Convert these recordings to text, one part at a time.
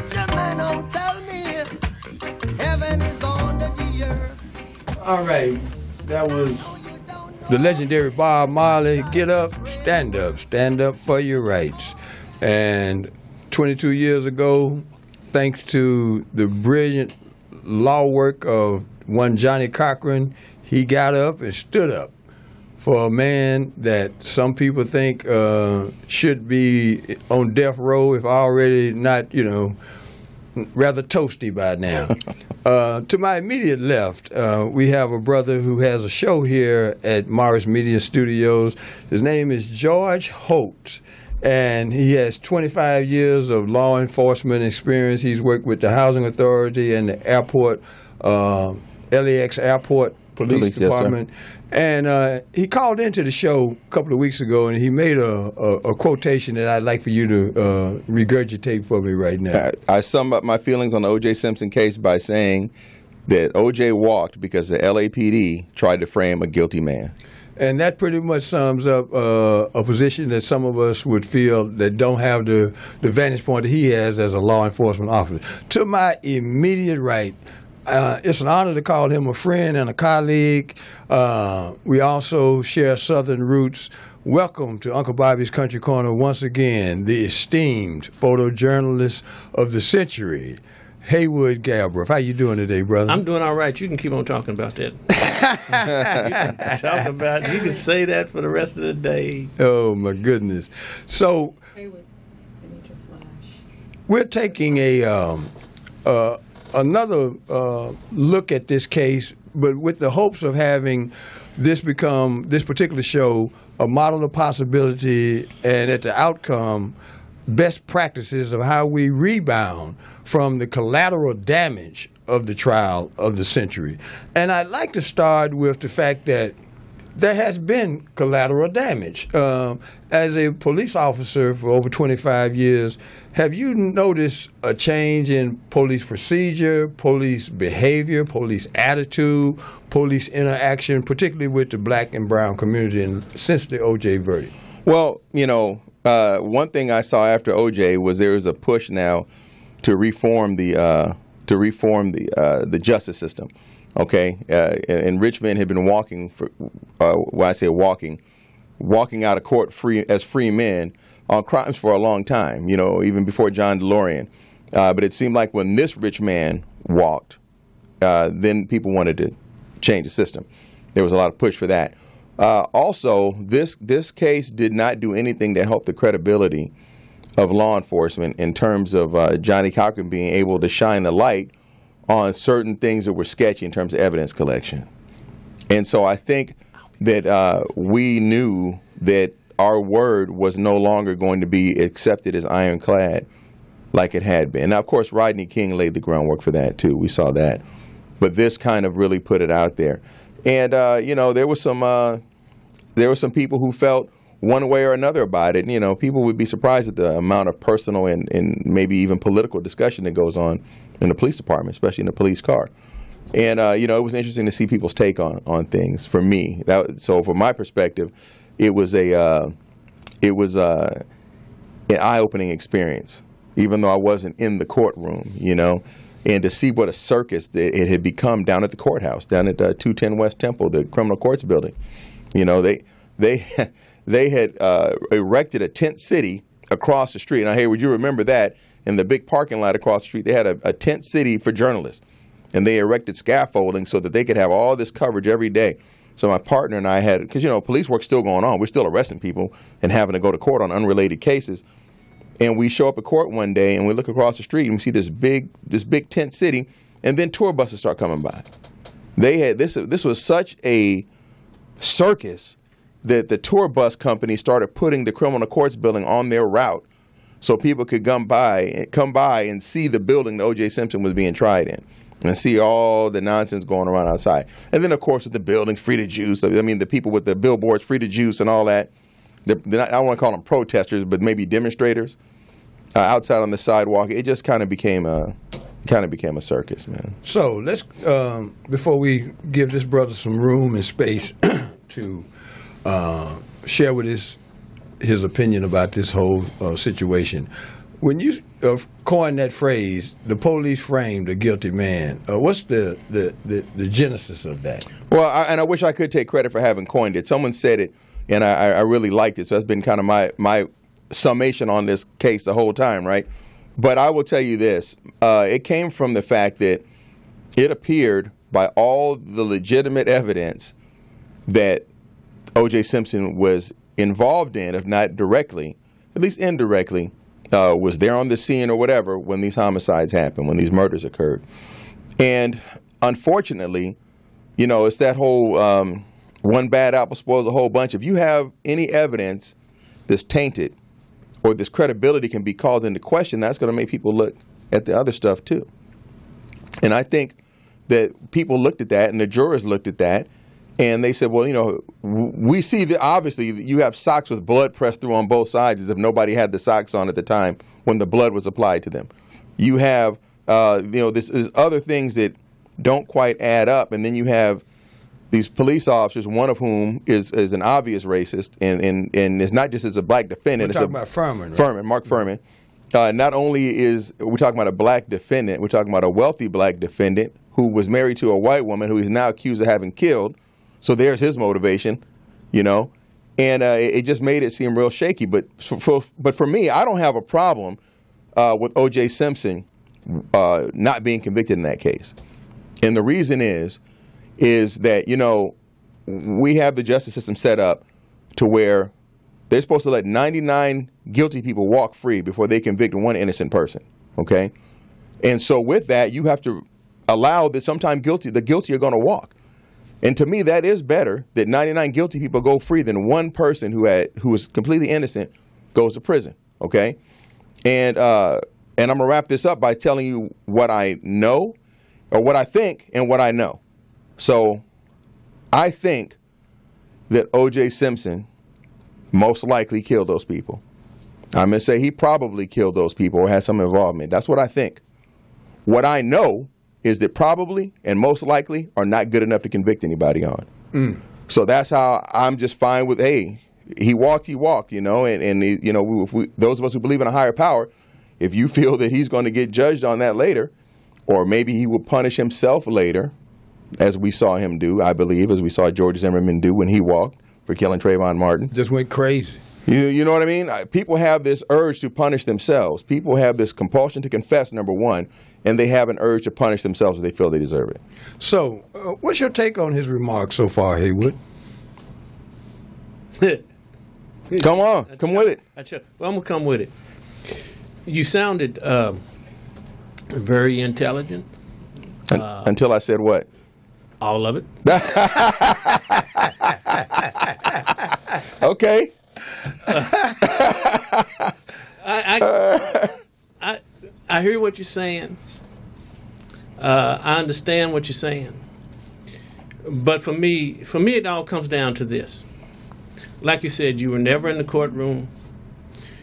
preacher man, don't tell me heaven is under the earth. All right, that was the legendary Bob Marley. Get up, stand up for your rights. And 22 years ago, thanks to the brilliant law work of one Johnny Cochran, he got up and stood up for a man that some people think should be on death row, if already not, rather toasty by now. To my immediate left, we have a brother who has a show here at Morris Media Studios. His name is George Holt, and he has 25 years of law enforcement experience. He's worked with the Housing Authority and the airport, LAX Airport Police Department. Yes, and he called into the show a couple of weeks ago, and he made a quotation that I'd like for you to regurgitate for me right now. I sum up my feelings on the O.J. Simpson case by saying that O.J. walked because the LAPD tried to frame a guilty man. And that pretty much sums up a position that some of us would feel that don't have the vantage point that he has as a law enforcement officer. To my immediate right, it's an honor to call him a friend and a colleague. We also share Southern roots. Welcome to Uncle Bobby's Country Corner once again, the esteemed photojournalist of the century, Haywood Galbreath. How you doing today, brother? I'm doing all right. You can keep on talking about that. You can say that for the rest of the day. Oh, my goodness. So, Haywood, I need your flash. We're taking another look at this case, but with the hopes of having this particular show a model of possibility, and at the outcome, best practices of how we rebound from the collateral damage of the trial of the century. And I'd like to start with the fact that there has been collateral damage. As a police officer for over 25 years, have you noticed a change in police procedure, police behavior, police attitude, police interaction, particularly with the black and brown community since the O.J. verdict? Well, one thing I saw after O.J. was there was a push now to reform the justice system. Okay, and Richmond had been walking out of court as free men on crimes for a long time. Even before John DeLorean. But it seemed like when this rich man walked, then people wanted to change the system. There was a lot of push for that. Also, this case did not do anything to help the credibility of law enforcement in terms of Johnny Cochran being able to shine the light on certain things that were sketchy in terms of evidence collection. And so I think that we knew that our word was no longer going to be accepted as ironclad like it had been. Now, of course, Rodney King laid the groundwork for that, too. We saw that. But this kind of really put it out there. And, there were some people who felt one way or another about it. People would be surprised at the amount of personal and maybe even political discussion that goes on in the police department, especially in the police car. And, it was interesting to see people's take on things. For me, so from my perspective, it was an eye-opening experience, even though I wasn't in the courtroom, and to see what a circus it had become down at the courthouse, down at 210 West Temple, the criminal courts building. They had erected a tent city across the street. Now, hey, would you remember that? In the big parking lot across the street, they had a tent city for journalists. And they erected scaffolding so that they could have all this coverage every day. So my partner and I had, because, police work's still going on. We're still arresting people and having to go to court on unrelated cases. And we show up at court one day and we look across the street and we see this big tent city, and then tour buses start coming by. They had this was such a circus that the tour bus company started putting the criminal courts building on their route so people could come by and see the building that O.J. Simpson was being tried in and see all the nonsense going around outside. And then, of course, with the buildings, free to juice. I mean, the people with the billboards, free to juice and all that. They're not, I don't want to call them protesters, but maybe demonstrators outside on the sidewalk. It just kind of became a circus, man. So let's, before we give this brother some room and space to share with his opinion about this whole situation. When you coined that phrase, the police framed a guilty man. What's the genesis of that? Well, I wish I could take credit for having coined it. Someone said it, and I really liked it. So that's been kind of my summation on this case the whole time, right? But I will tell you this. It came from the fact that it appeared by all the legitimate evidence that O.J. Simpson was involved in, if not directly, at least indirectly, was there on the scene or whatever when these homicides happened, when these murders occurred. And unfortunately, you know, it's that whole one bad apple spoils a whole bunch. If you have any evidence that's tainted or this credibility can be called into question, that's going to make people look at the other stuff too. And I think that people looked at that and the jurors looked at that and they said, well, you know, we see that obviously you have socks with blood pressed through on both sides as if nobody had the socks on at the time when the blood was applied to them. You have, you know, there's other things that don't quite add up. And then you have these police officers, one of whom is an obvious racist, and it's not just as a black defendant. We're talking about Furman, right? Furman, Mark Furman. Not only is we're talking about a black defendant, we're talking about a wealthy black defendant who was married to a white woman who he's now accused of having killed. So there's his motivation, you know, and it just made it seem real shaky. But for me, I don't have a problem with O.J. Simpson not being convicted in that case. And the reason is that, you know, we have the justice system set up to where they're supposed to let 99 guilty people walk free before they convict one innocent person, okay? And so with that, you have to allow that sometimes the guilty are going to walk. And to me, that is better that 99 guilty people go free than one person who was completely innocent goes to prison, okay? And I'm going to wrap this up by telling you what I know, or what I think and what I know. So I think that O.J. Simpson most likely killed those people. I'm going to say he probably killed those people or had some involvement. That's what I think. What I know is that probably and most likely are not good enough to convict anybody on. So that's how I'm just fine with, hey, he walked, you know, and you know, those of us who believe in a higher power, if you feel that he's going to get judged on that later, or maybe he will punish himself later, as we saw him do, I believe, as we saw George Zimmerman do when he walked for killing Trayvon Martin. Just went crazy. You know what I mean? People have this urge to punish themselves. People have this compulsion to confess, number one, and they have an urge to punish themselves if they feel they deserve it. So, what's your take on his remarks so far, Haywood? Come on, come with it. Well, I'm going to come with it. You sounded very intelligent. Until I said what? All of it. Okay. I hear what you're saying. I understand what you're saying. But for me, it all comes down to this. Like you said, you were never in the courtroom.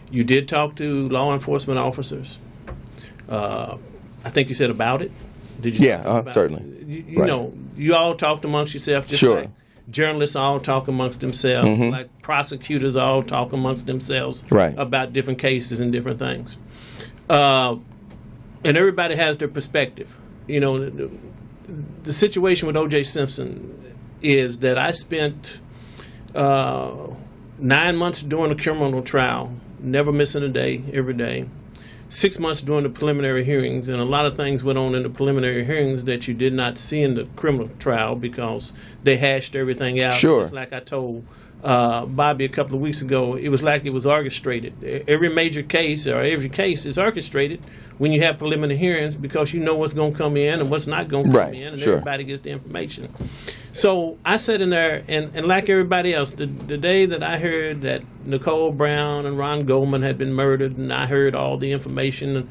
You did talk to law enforcement officers. I think you said about it. Did you? Yeah, certainly. You know, you all talked amongst yourself. Just sure. Like journalists all talk amongst themselves. Like prosecutors all talk amongst themselves about different cases and different things. And everybody has their perspective. You know, the situation with O.J. Simpson is that I spent 9 months during a criminal trial, never missing a day, every day. 6 months during the preliminary hearings, and a lot of things went on in the preliminary hearings that you did not see in the criminal trial because they hashed everything out. Sure. Just like I told Bobby a couple of weeks ago, it was like it was orchestrated. Every major case or every case is orchestrated when you have preliminary hearings because you know what's going to come in and what's not going to come in, and everybody gets the information. So I sat in there, and like everybody else, the day that I heard that Nicole Brown and Ron Goldman had been murdered, and I heard all the information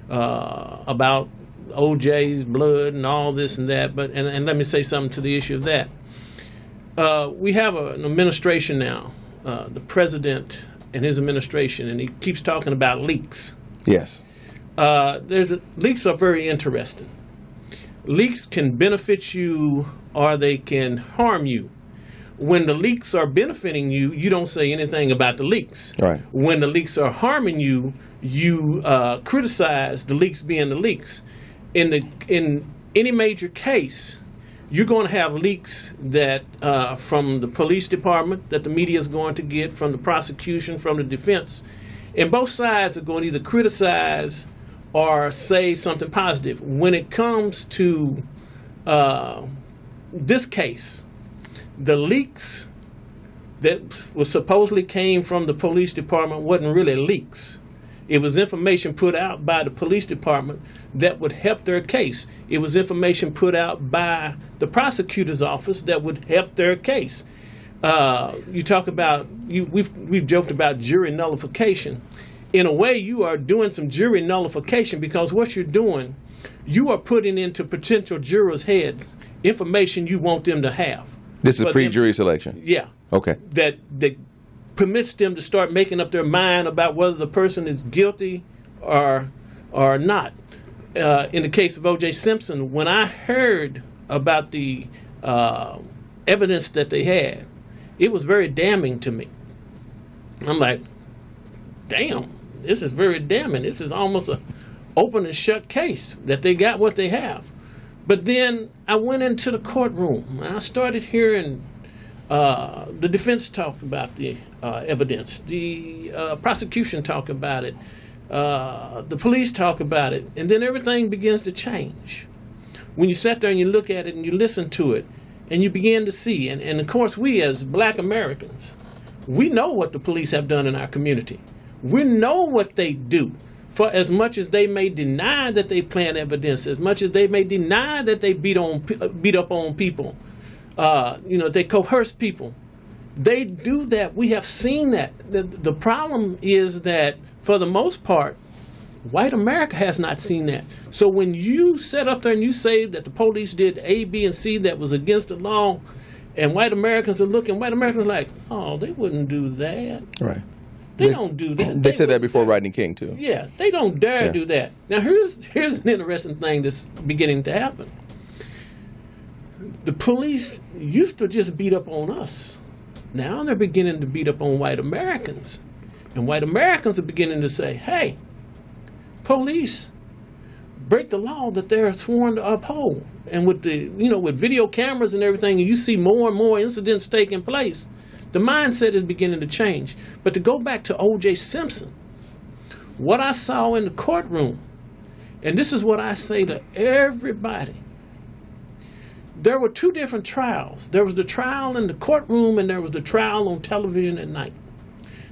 about O.J.'s blood and all this and that, and let me say something to the issue of that. We have an administration now, the president and his administration, and he keeps talking about leaks. Yes. Leaks are very interesting. Leaks can benefit you or they can harm you. when the leaks are benefiting you, you don't say anything about the leaks. Right. When the leaks are harming you, you criticize the leaks being the leaks. In any major case, you're going to have leaks that from the police department that the media is going to get, from the prosecution, from the defense. And both sides are going to either criticize or say something positive. When it comes to this case, the leaks that was supposedly came from the police department wasn't really leaks. It was information put out by the police department that would help their case. It was information put out by the prosecutor's office that would help their case. You talk about, we've joked about jury nullification. In a way, you are doing some jury nullification, because what you're doing, you are putting into potential jurors' heads information you want them to have. This is pre-jury selection? Yeah. Okay. That permits them to start making up their mind about whether the person is guilty or not. In the case of O.J. Simpson, when I heard about the evidence that they had, it was very damning to me. I'm like, damn, this is very damning. This is almost an open and shut case that they got what they have. But then I went into the courtroom and I started hearing the defense talk about the evidence, the prosecution talk about it, the police talk about it, and then everything begins to change. When you sit there and you look at it and you listen to it and you begin to see, and of course we as Black Americans, we know what the police have done in our community. We know what they do. For as much as they may deny that they plant evidence, as much as they may deny that they beat up on people, they coerce people, they do that. We have seen that. The problem is that, for the most part, white America has not seen that. So when you sit up there and you say that the police did A, B, and C that was against the law, and white Americans are looking, white Americans are like, oh, they wouldn't do that. Right. They don't do that. They said that before Rodney King, too. Yeah, they don't dare do that. Now, here's an interesting thing that's beginning to happen. The police used to just beat up on us. Now they're beginning to beat up on white Americans. And white Americans are beginning to say, hey, police break the law that they're sworn to uphold. And with with video cameras and everything, and you see more and more incidents taking place, the mindset is beginning to change. But to go back to O.J. Simpson, what I saw in the courtroom, and this is what I say to everybody, there were two different trials. There was the trial in the courtroom, and there was the trial on television at night.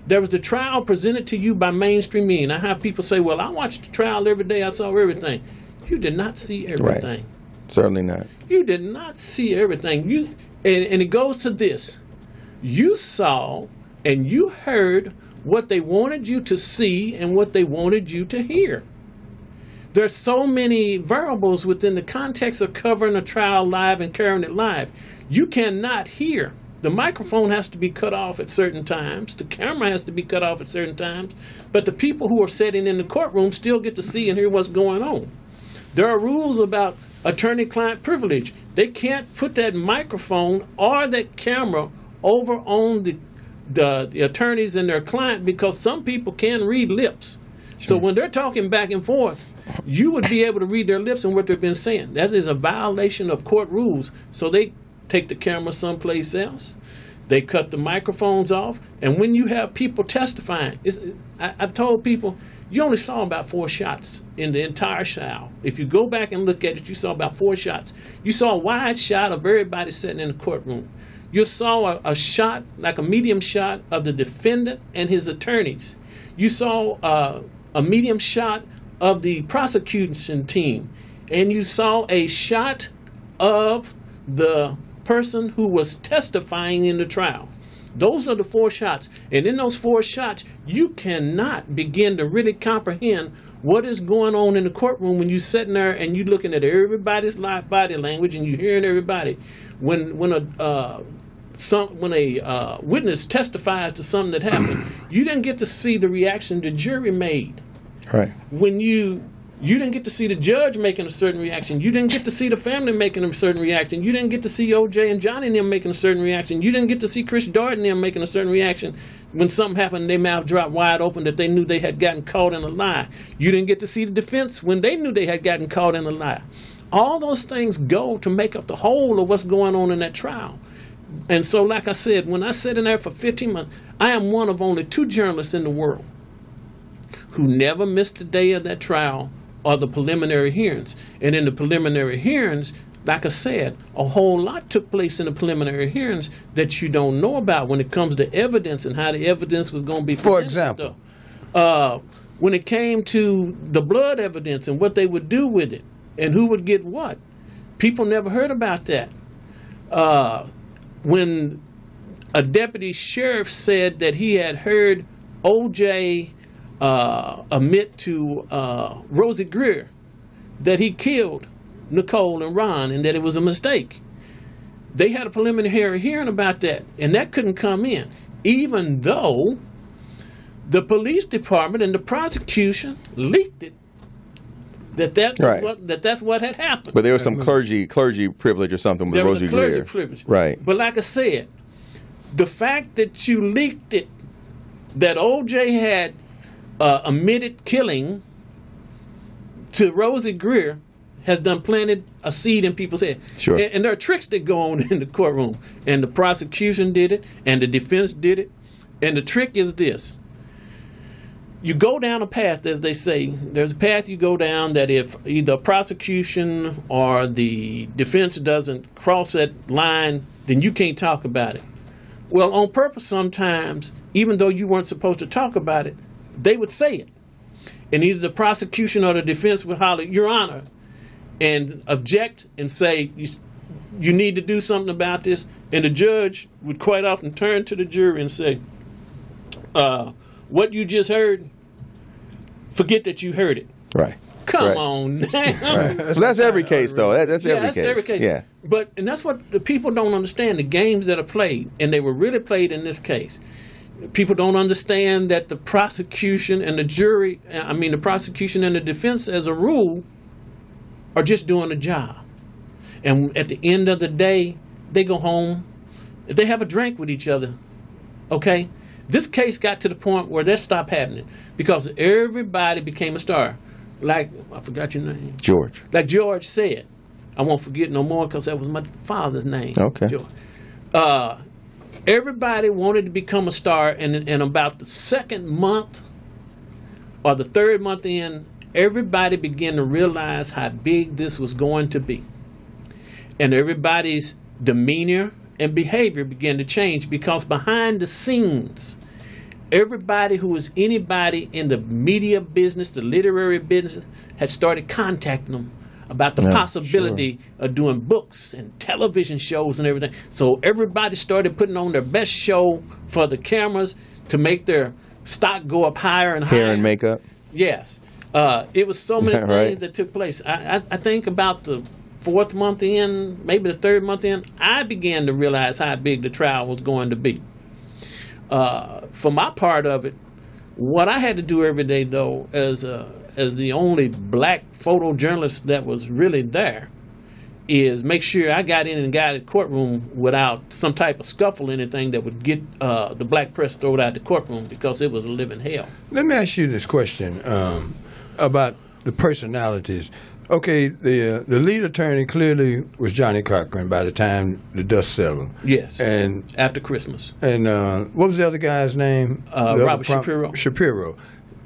There was the trial presented to you by mainstream media. I have people say, well, I watched the trial every day. I saw everything. You did not see everything. Right. Certainly not. You did not see everything. And it goes to this. You saw and you heard what they wanted you to see and what they wanted you to hear. There's so many variables within the context of covering a trial live and carrying it live. You cannot hear. The microphone has to be cut off at certain times. The camera has to be cut off at certain times. But the people who are sitting in the courtroom still get to see and hear what's going on. There are rules about attorney-client privilege. They can't put that microphone or that camera over on the attorneys and their client, because some people can read lips. Sure. So when they're talking back and forth, you would be able to read their lips and what they've been saying. That is a violation of court rules. So they take the camera someplace else. They cut the microphones off. And when you have people testifying, I've told people, you only saw about 4 shots in the entire trial. If you go back and look at it, you saw about 4 shots. You saw a wide shot of everybody sitting in the courtroom. You saw a shot, like a medium shot, of the defendant and his attorneys. You saw a medium shot of the prosecution team. And you saw a shot of the person who was testifying in the trial. Those are the 4 shots. And in those 4 shots, you cannot begin to really comprehend what is going on in the courtroom when you're sitting there and you're looking at everybody's live body language and you're hearing everybody. When a witness testifies to something that happened, you didn't get to see the reaction the jury made. Right. When you You didn't get to see the judge making a certain reaction. You didn't get to see the family making a certain reaction. You didn't get to see O.J. and Johnny and them making a certain reaction. You didn't get to see Chris Darden and them making a certain reaction when something happened, their mouth dropped wide open that they knew they had gotten caught in a lie. You didn't get to see the defense when they knew they had gotten caught in a lie. All those things go to make up the whole of what's going on in that trial. And so, like I said, when I sat in there for 15 months, I am one of only 2 journalists in the world who never missed a day of that trial or the preliminary hearings. And in the preliminary hearings, like I said, a whole lot took place in the preliminary hearings that you don't know about when it comes to evidence and how the evidence was going to be presented. For example? When it came to the blood evidence and what they would do with it and who would get what, people never heard about that. When a deputy sheriff said that he had heard O.J. admit to Rosie Greer that he killed Nicole and Ron and that it was a mistake. They had a preliminary hearing about that, and that couldn't come in, even though the police department and the prosecution leaked it. That's what had happened. But there was some clergy privilege or something with Rosie Greer. There was a clergy privilege. Right. But like I said, the fact that you leaked it, that O.J. had admitted killing to Rosie Greer, has done planted a seed in people's head. Sure. And there are tricks that go on in the courtroom. And the prosecution did it, and the defense did it. And the trick is this. You go down a path, as they say. There's a path you go down that if either prosecution or the defense doesn't cross that line, then you can't talk about it. Well, on purpose sometimes, even though you weren't supposed to talk about it, they would say it. And either the prosecution or the defense would holler, Your Honor, and object and say, you need to do something about this. And the judge would quite often turn to the jury and say, what you just heard, forget that you heard it. Right. Come on now. Right. So that's every case, though. That's every case. Yeah. And that's what the people don't understand, the games that are played, and they were really played in this case. People don't understand that the prosecution and the jury, the prosecution and the defense as a rule, are just doing a job. And at the end of the day, they go home, they have a drink with each other, okay? This case got to the point where that stopped happening because everybody became a star. Like, I forgot your name. George. Like George said. I won't forget no more because that was my father's name. Okay. George. Everybody wanted to become a star, and about the second month or the third month in, everybody began to realize how big this was going to be. And everybody's demeanor and behavior began to change because behind the scenes, everybody who was anybody in the media business, the literary business, had started contacting them about the possibility of doing books and television shows and everything. So everybody started putting on their best show for the cameras to make their stock go up higher and higher. Hair and makeup. Yes. It was so many things that took place. I think about the fourth month in, maybe the third month in, I began to realize how big the trial was going to be. For my part of it, what I had to do every day, though, as the only black photojournalist that was really there, is make sure I got in and got in the courtroom without some type of scuffle or anything that would get the black press thrown out the courtroom because it was a living hell. Let me ask you this question about the personalities. Okay, the lead attorney clearly was Johnny Cochran by the time the dust settled. Yes, and after Christmas. And what was the other guy's name? Robert Shapiro. Shapiro.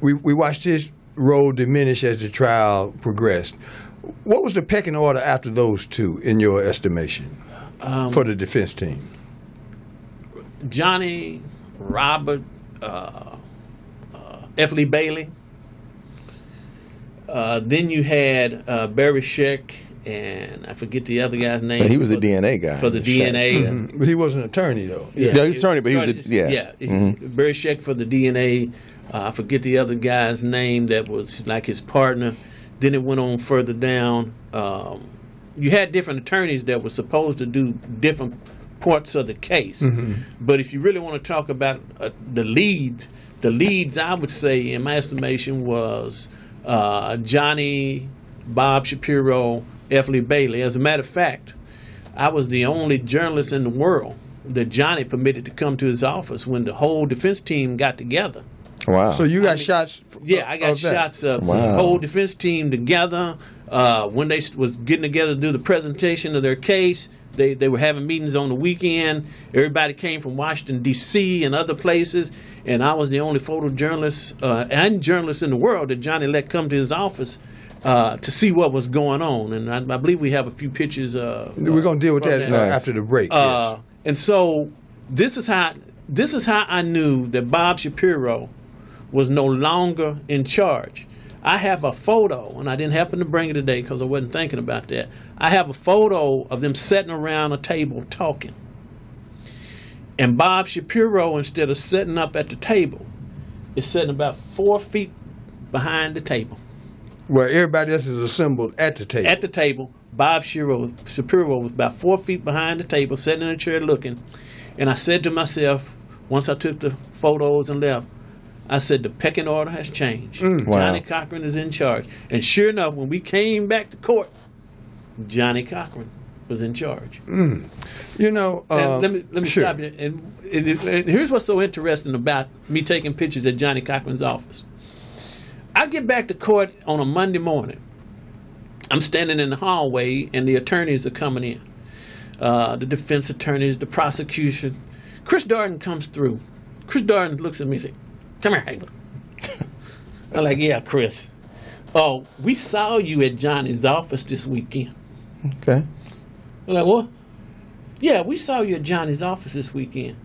We watched his role diminish as the trial progressed. What was the pecking order after those two, in your estimation, for the defense team? Johnny, Robert, F. Lee Bailey. Then you had Barry Scheck, and I forget the other guy's name. But he was the DNA guy. For the DNA. Mm-hmm. But he was an attorney, though. Yeah, he was an attorney, but he was Barry Scheck for the DNA. I forget the other guy's name that was like his partner. Then it went on further down. You had different attorneys that were supposed to do different parts of the case. Mm-hmm. But if you really want to talk about the leads, I would say, in my estimation, was Johnny, Bob Shapiro, F. Lee Bailey. As a matter of fact, I was the only journalist in the world that Johnny permitted to come to his office when the whole defense team got together. Wow. So you got shots? Yeah, I got shots of the whole defense team together. When they was getting together to do the presentation of their case, they were having meetings on the weekend. Everybody came from Washington, D.C. and other places, and I was the only photojournalist and journalist in the world that Johnny let come to his office to see what was going on. And I believe we have a few pictures. We're going to deal with that after the break. Yes. And so this is how I knew that Bob Shapiro was no longer in charge. I have a photo, and I didn't happen to bring it today because I wasn't thinking about that. I have a photo of them sitting around a table talking. And Bob Shapiro, instead of sitting up at the table, is sitting about 4 feet behind the table. Where everybody else is assembled at the table. At the table, Bob Shapiro was about 4 feet behind the table, sitting in a chair looking. And I said to myself, once I took the photos and left, I said, the pecking order has changed. Wow. Johnny Cochran is in charge. And sure enough, when we came back to court, Johnny Cochran was in charge. You know, let me stop you. And here's what's so interesting about me taking pictures at Johnny Cochran's office. I get back to court on a Monday morning. I'm standing in the hallway, and the attorneys are coming in. The defense attorneys, the prosecution. Chris Darden comes through. Chris Darden looks at me and says, "Come here, Haywood." I'm like, "Yeah, Chris. Oh, we saw you at Johnny's office this weekend." Okay. I'm like, "What?" "Yeah, we saw you at Johnny's office this weekend."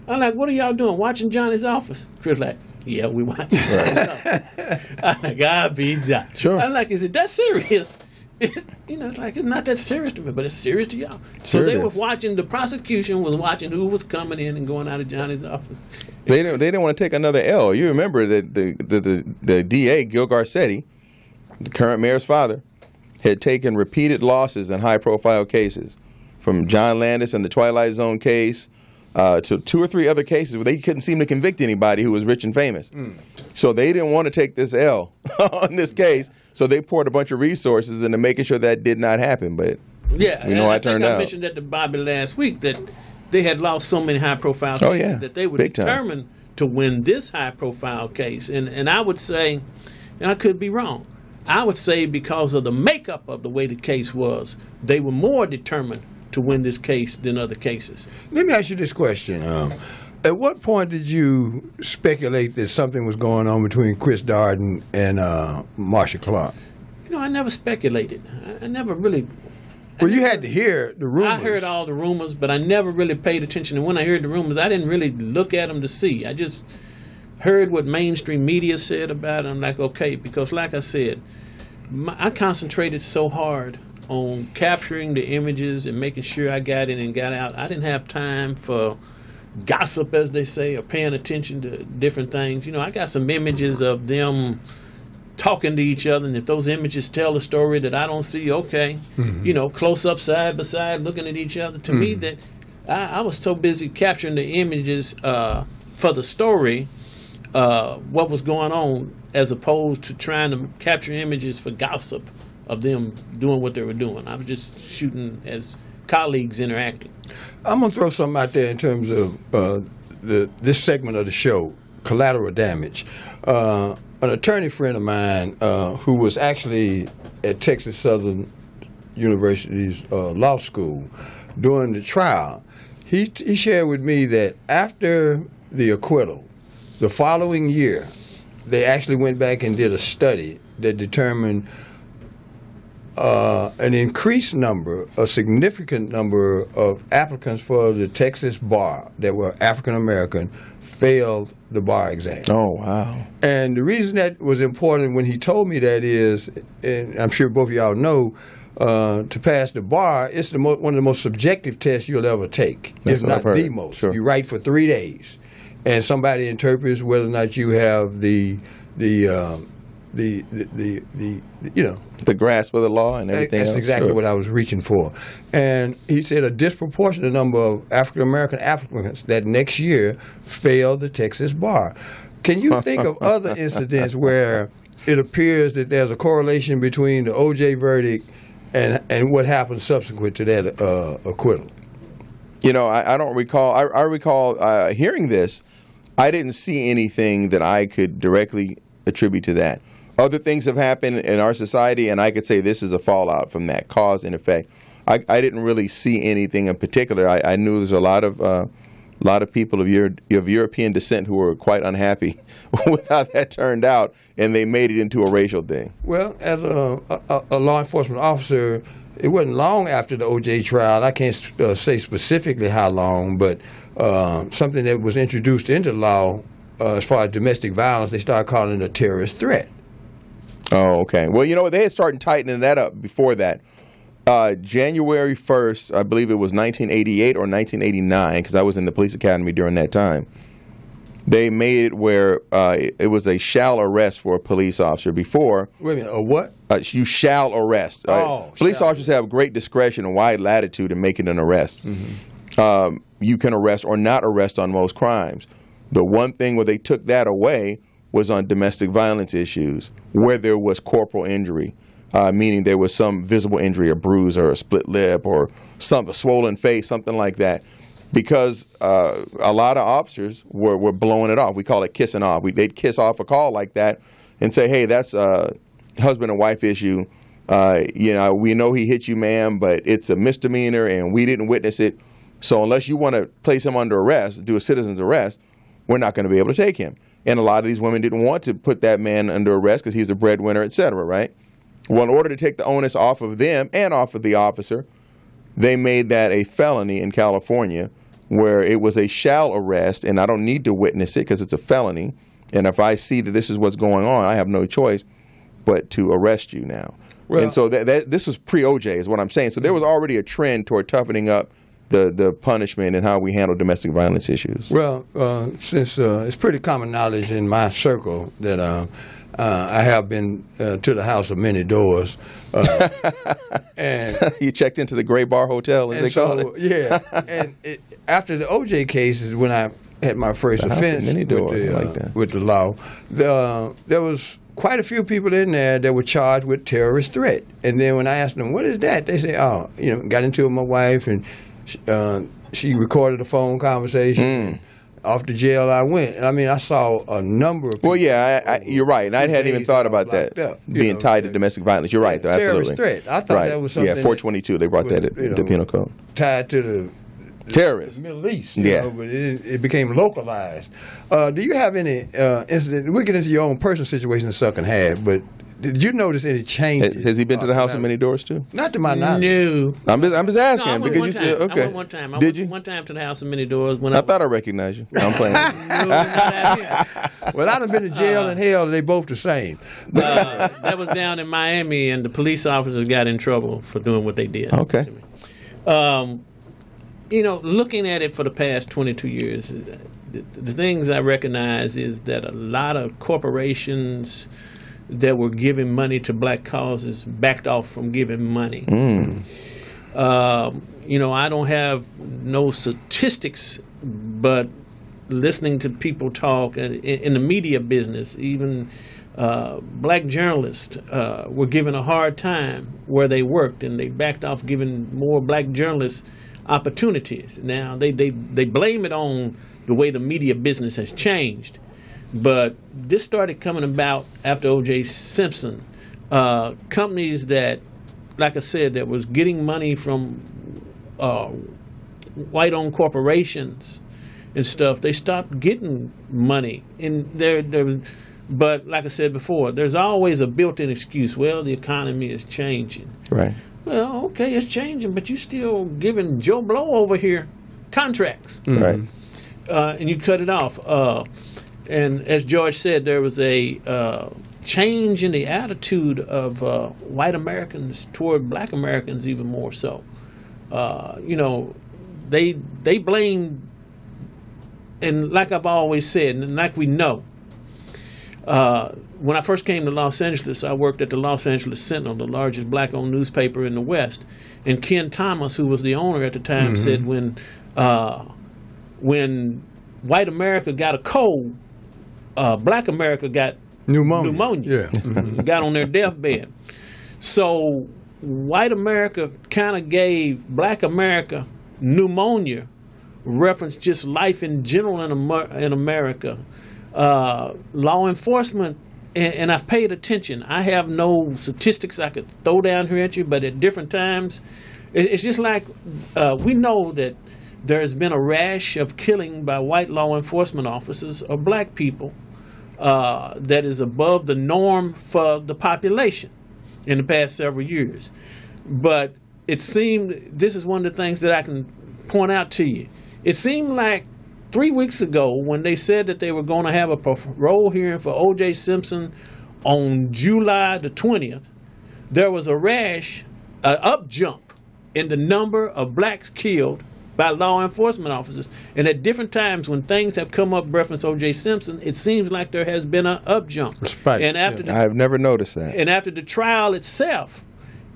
I'm like, "What are y'all doing, watching Johnny's office?" Chris like, "Yeah, we watching Johnny's office." I'm like, "God be done." Sure. I'm like, "Is it that serious?" It's not that serious to me, but it's serious to y'all. So they were watching, the prosecution was watching who was coming in and going out of Johnny's office. They didn't want to take another L. You remember that the DA, Gil Garcetti, the current mayor's father, had taken repeated losses in high-profile cases, from John Landis and the Twilight Zone case to 2 or 3 other cases where they couldn't seem to convict anybody who was rich and famous. So they didn't want to take this L on this case, so they poured a bunch of resources into making sure that did not happen. But yeah, we know how it turned out. I mentioned that to Bobby last week, that they had lost so many high-profile cases that they were determined to win this high-profile case. And I would say, and I could be wrong, I would say because of the makeup of the way the case was, they were more determined to win this case than other cases. Let me ask you this question. At what point did you speculate that something was going on between Chris Darden and Marsha Clark? I never speculated. I never really... Well, you had to hear the rumors. I heard all the rumors, but I never really paid attention. And when I heard the rumors, I didn't really look at them to see. I just heard what mainstream media said about it. I'm like, okay, because like I said, I concentrated so hard on capturing the images and making sure I got in and got out. I didn't have time for gossip, as they say, or paying attention to different things. I got some images of them talking to each other, and if those images tell a story that I don't see, okay, close up, side by side, looking at each other. To me, that I was so busy capturing the images for the story, what was going on, as opposed to trying to capture images for gossip of them doing what they were doing. I was just shooting as colleagues interacting. I'm going to throw something out there in terms of this segment of the show, collateral damage. An attorney friend of mine who was actually at Texas Southern University's law school during the trial, he shared with me that after the acquittal, the following year, they actually went back and did a study that determined an increased number, a significant number of applicants for the Texas bar that were African American failed the bar exam. Oh, wow. And the reason that was important when he told me that is, and I'm sure both of y'all know, to pass the bar, it's one of the most subjective tests you'll ever take. That's if not the most. Sure. You write for 3 days, and somebody interprets whether or not you have the grasp of the law and everything That's else. exactly what I was reaching for. And he said a disproportionate number of African American applicants that next year failed the Texas bar. Can you think of other incidents where it appears that there's a correlation between the O.J. verdict and what happened subsequent to that acquittal. You know, I don't recall. I recall hearing this. I didn't see anything that I could directly attribute to that. Other things have happened in our society, and I could say this is a fallout from that, cause and effect. I didn't really see anything in particular. I knew there's a lot of people of European descent who were quite unhappy with how that turned out, and they made it into a racial thing. Well, as a law enforcement officer, it wasn't long after the O.J. trial. I can't say specifically how long, but something that was introduced into law as far as domestic violence, they started calling it a terrorist threat. Oh, okay. Well, you know what? They had started tightening that up before that. January 1st, I believe it was 1988 or 1989, because I was in the police academy during that time. They made it where it was a shall arrest for a police officer. Before, wait a minute, a what? You shall arrest. Police officers have great discretion and wide latitude in making an arrest. Mm-hmm. You can arrest or not arrest on most crimes. The one thing where they took that away was on domestic violence issues, where there was corporal injury. Meaning there was some visible injury, a bruise or a split lip or a swollen face, something like that. Because a lot of officers were blowing it off. We call it kissing off. They'd kiss off a call like that and say, hey, that's a husband and wife issue. We know he hit you, ma'am, but it's a misdemeanor and we didn't witness it. So unless you want to place him under arrest, do a citizen's arrest, we're not going to be able to take him. And a lot of these women didn't want to put that man under arrest because he's the breadwinner, et cetera, right? Well, in order to take the onus off of them and off of the officer, they made that a felony in California where it was a shall arrest, and I don't need to witness it because it's a felony. And if I see that this is what's going on, I have no choice but to arrest you now. Well, and so this was pre-OJ is what I'm saying. So there was already a trend toward toughening up the punishment and how we handle domestic violence issues. Well, since it's pretty common knowledge in my circle that I have been to the house of many doors. And you checked into the Gray Bar Hotel, as they call it? Yeah. And after the O.J. case is when I had my first offense with the law. There was quite a few people in there that were charged with terrorist threat. And then when I asked them, what is that? They say, got into it with my wife, and she recorded a phone conversation. Off to jail I went. I mean, I saw a number of people. Well, yeah, you're right. And I hadn't even thought about that, being tied to domestic violence. You're right, though, absolutely. Terrorist threat. I thought that was something. Yeah, 422, they brought that in the penal code. Tied to the terrorists. Middle East, but it became localized. Do you have any incident? We'll get into your own personal situation in Suck and Half, but did you notice any changes? Has he been to the house of many doors too? Not to my knowledge. No. I'm just asking because you said okay. I went one time. Did you? One time to the house of many doors. I thought I recognized you. I'm playing. Well, I've been to jail and hell. They both the same. That was down in Miami, and the police officers got in trouble for doing what they did. Okay. Looking at it for the past 22 years, the things I recognize is that a lot of corporations that were giving money to black causes backed off from giving money. I don't have no statistics, but listening to people talk in the media business, even black journalists were given a hard time where they worked, and they backed off giving more black journalists opportunities. Now, they blame it on the way the media business has changed. But this started coming about after O.J. Simpson. Companies that, like I said, that was getting money from white-owned corporations and stuff, they stopped getting money. And but like I said before, there's always a built-in excuse. Well, the economy is changing. Right. Well, okay, it's changing, but you're still giving Joe Blow over here contracts. Right. And you cut it off. And as George said, there was a change in the attitude of white Americans toward black Americans even more so. They blame, and like I've always said, and like we know, when I first came to Los Angeles, I worked at the Los Angeles Sentinel, the largest black-owned newspaper in the West. And Ken Thomas, who was the owner at the time, said when white America got a cold, black America got pneumonia. Yeah. Got on their deathbed. So white America kind of gave black America pneumonia, reference just life in general in America. Law enforcement, and I've paid attention. I have no statistics I could throw down here at you, but at different times, it's just like we know that there's been a rash of killing by white law enforcement officers of black people that is above the norm for the population in the past several years. But it seemed, this is one of the things that I can point out to you. It seemed like 3 weeks ago when they said that they were going to have a parole hearing for O.J. Simpson on July the 20th, there was a rash, up jump in the number of blacks killed by law enforcement officers. And at different times when things have come up reference O.J. Simpson, it seems like there has been an up jump. Spike, and after I have never noticed that. And after the trial itself,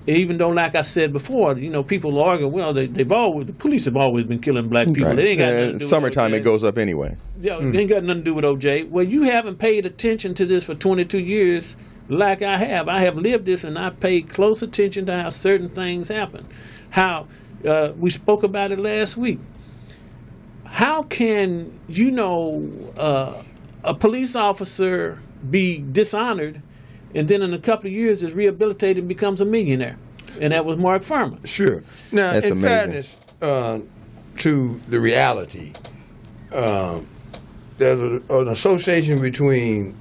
even though, like I said before, people argue, well, the police have always been killing black people. Right. They ain't got nothing to do summertime, with it goes up anyway. Yeah, it ain't got nothing to do with OJ. Well, you haven't paid attention to this for 22 years like I have. I have lived this, and I paid close attention to how certain things happen. How we spoke about it last week. How can, a police officer be dishonored and then in a couple of years is rehabilitated and becomes a millionaire? And that was Mark Furman. Sure. Now, That's in amazing. fairness to the reality, there's an association between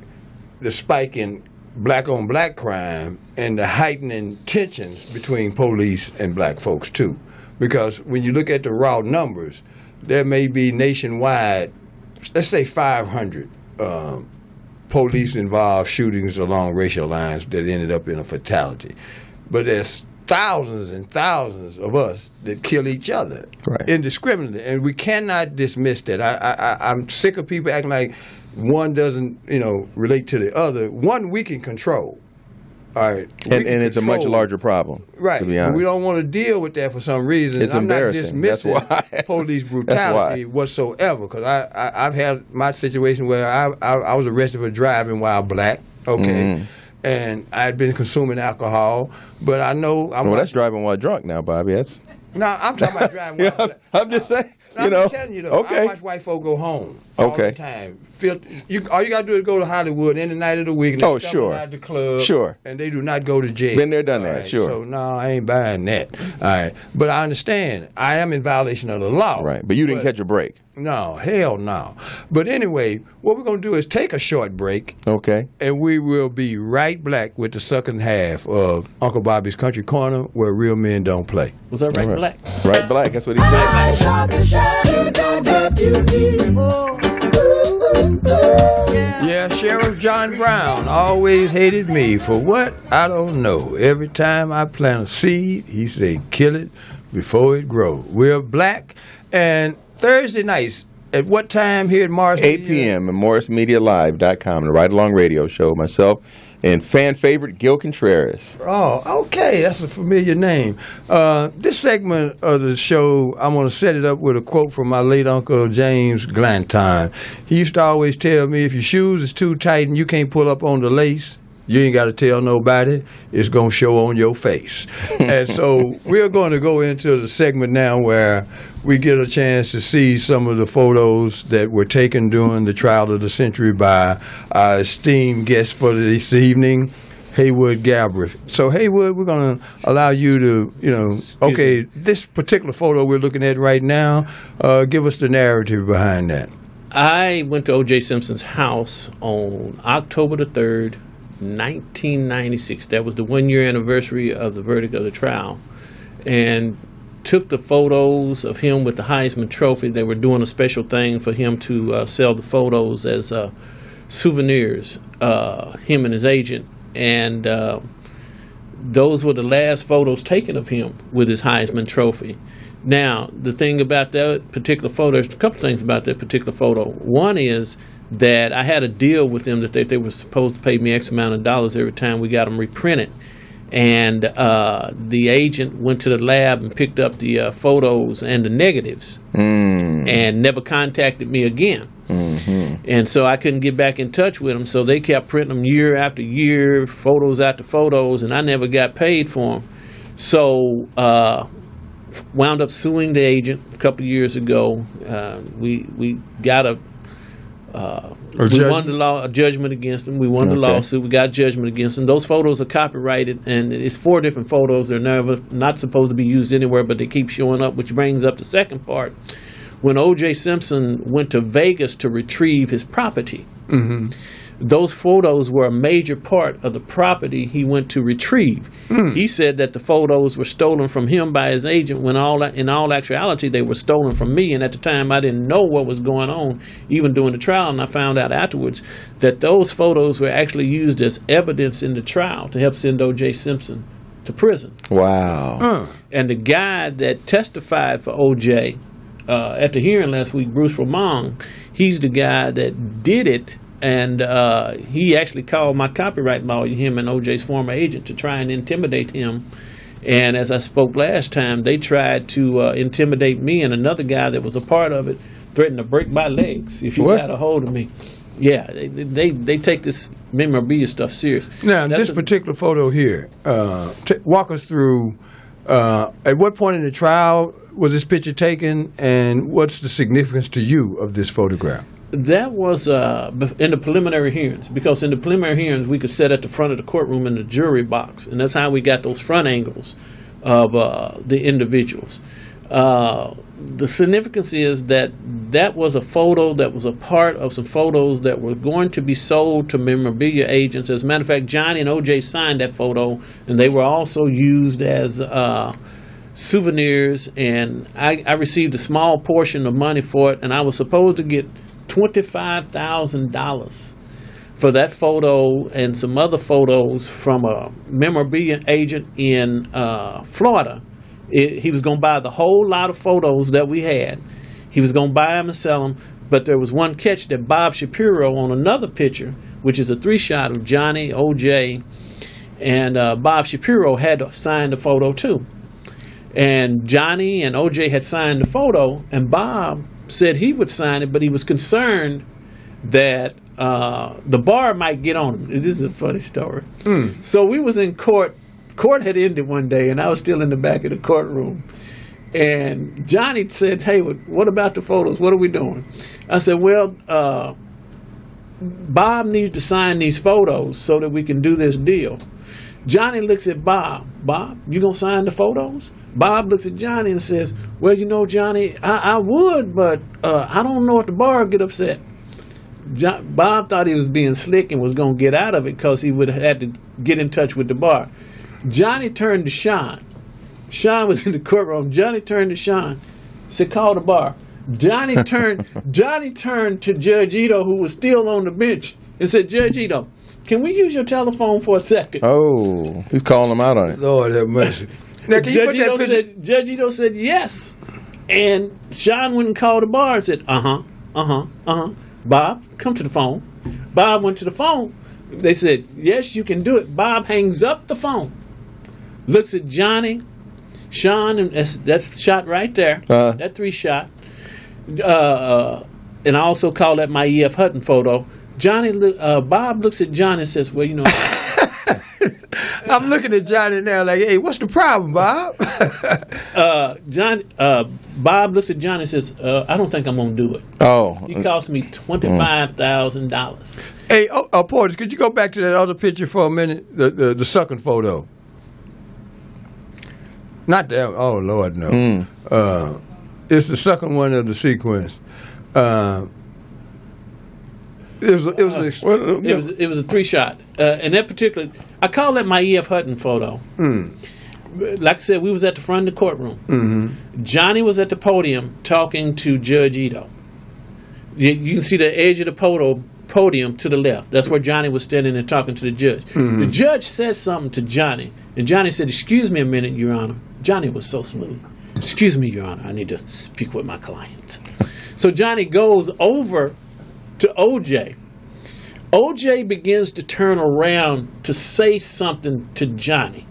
the spike in black-on-black crime and the heightening tensions between police and black folks, too. Because when you look at the raw numbers, there may be nationwide, let's say 500 police-involved shootings along racial lines that ended up in a fatality. But there's thousands and thousands of us that kill each other indiscriminately, and we cannot dismiss that. I'm sick of people acting like one doesn't, relate to the other. One we can control. All right, and it's a much larger problem. Right. To be honest. We don't want to deal with that for some reason. It's embarrassing. I'm not dismissing That's why. police brutality whatsoever, because I've had my situation where I was arrested for driving while black. Okay. Mm-hmm. And I had been consuming alcohol, but I know well, that's driving while drunk now, Bobby. That's no, I'm talking about driving while black. I'm just saying. I'm just telling you though. Okay. I watch white folk go home all the time. All you gotta do is go to Hollywood any night of the week. And sure. Out the club. Sure. And they do not go to jail. Been there, done that. Right? Sure. So no, I ain't buying that. All right. But I understand. I am in violation of the law. Right. But you didn't catch a break. No, hell no. But anyway, what we're going to do is take a short break. Okay. And we will be right back with the second half of Uncle Bobby's Country Corner, where real men don't play. Was that right, black? Right, black. That's what he said. Yeah, Sheriff John Brown always hated me for what? I don't know. Every time I plant a seed, he say, kill it before it grows. We're black, and Thursday nights, at what time here at Morris 8 p.m. at MorrisMediaLive.com, the Ride Along Radio Show. Myself and fan favorite Gil Contreras. Oh, okay. That's a familiar name. This segment of the show, I'm going to set it up with a quote from my late Uncle James Glanton. He used to always tell me, if your shoes is too tight and you can't pull up on the lace, you ain't got to tell nobody. It's going to show on your face. And so we're going to go into the segment now where we get a chance to see some of the photos that were taken during the trial of the century by our esteemed guest for this evening, Haywood Galbreath. So, Haywood, we're going to allow you to, this particular photo we're looking at right now, give us the narrative behind that. I went to O.J. Simpson's house on October the 3rd, 1996. That was the 1-year anniversary of the verdict of the trial, and took the photos of him with the Heisman Trophy. They were doing a special thing for him to sell the photos as souvenirs, him and his agent, and those were the last photos taken of him with his Heisman Trophy. Now, the thing about that particular photo, there's a couple things about that particular photo. One is that I had a deal with them that they were supposed to pay me X amount of dollars every time we got them reprinted. And the agent went to the lab and picked up the photos and the negatives and never contacted me again. And so I couldn't get back in touch with them. So they kept printing them year after year, photos after photos, and I never got paid for them. So wound up suing the agent a couple of years ago. We got a judgment against them. We won the lawsuit. We got judgment against them. Those photos are copyrighted, and it's 4 different photos. They're not supposed to be used anywhere, but they keep showing up, which brings up the second part. When O.J. Simpson went to Vegas to retrieve his property, those photos were a major part of the property he went to retrieve. He said that the photos were stolen from him by his agent when in all actuality they were stolen from me, and at the time I didn't know what was going on even during the trial, and I found out afterwards that those photos were actually used as evidence in the trial to help send O.J. Simpson to prison. Wow. And the guy that testified for O.J. At the hearing last week, Bruce Ramon, he's the guy that did it. And he actually called my copyright lawyer, him and O.J.'s former agent, to try and intimidate him. And as I spoke last time, they tried to intimidate me, and another guy that was a part of it threatened to break my legs if you got a hold of me. Yeah, they take this memorabilia stuff serious. Now, this particular photo here, walk us through, at what point in the trial was this picture taken, and what's the significance to you of this photograph? That was in the preliminary hearings, because in the preliminary hearings we could sit at the front of the courtroom in the jury box, and that's how we got those front angles of the individuals. The significance is that was a photo that was a part of some photos that were going to be sold to memorabilia agents. As a matter of fact, Johnny and O.J. signed that photo, and they were also used as souvenirs, and I received a small portion of money for it, and I was supposed to get $25,000 for that photo and some other photos from a memorabilia agent in Florida. He was going to buy the whole lot of photos that we had. He was going to buy them and sell them, but there was one catch that Bob Shapiro on another picture, which is a 3-shot of Johnny, O.J., and Bob Shapiro had to sign the photo too. And Johnny and O.J. had signed the photo, and Bob said he would sign it, but he was concerned that the bar might get on him. This is a funny story. So we was in court. Court had ended one day, and I was still in the back of the courtroom. And Johnny said, "Hey, what about the photos? What are we doing?" I said, "Well, Bob needs to sign these photos so that we can do this deal." Johnny looks at Bob. "Bob, you gonna sign the photos?" Bob looks at Johnny and says, "Well, you know, Johnny, I would, but I don't know if the bar would get upset." Bob thought he was being slick and was going to get out of it because he would have had to get in touch with the bar. Johnny turned to Sean. Sean was in the courtroom. Johnny turned to Sean, said, "Call the bar." Johnny turned to Judge Ito, who was still on the bench, and said, "Judge Ito, can we use your telephone for a second?" Oh, he's calling him out on it. Lord have mercy. Now, Judge Ito said yes. And Sean went and called the bar and said, "Bob, come to the phone." Bob went to the phone. They said, "Yes, you can do it." Bob hangs up the phone, looks at Johnny, Sean, and that shot right there, that 3-shot. And I also call that my E.F. Hutton photo. Bob looks at Johnny and says, "Well, you know." I'm looking at Johnny now like, "Hey, what's the problem, Bob?" Bob looks at Johnny and says, "I don't think I'm going to do it." Oh. He cost me $25,000. Hey, Portis, could you go back to that other picture for a minute? The sucking photo. Not that. Oh, Lord, no. It's the second one of the sequence. It was a 3-shot. And that particular, I call that my E.F. Hutton photo. Like I said, we was at the front of the courtroom. Johnny was at the podium talking to Judge Ito. You can see the edge of the podium to the left. That's where Johnny was standing and talking to the judge. The judge said something to Johnny, and Johnny said, "Excuse me a minute, Your Honor." Johnny was so smooth. "Excuse me, Your Honor, I need to speak with my client." So Johnny goes over to O.J. O.J. begins to turn around to say something to Johnny.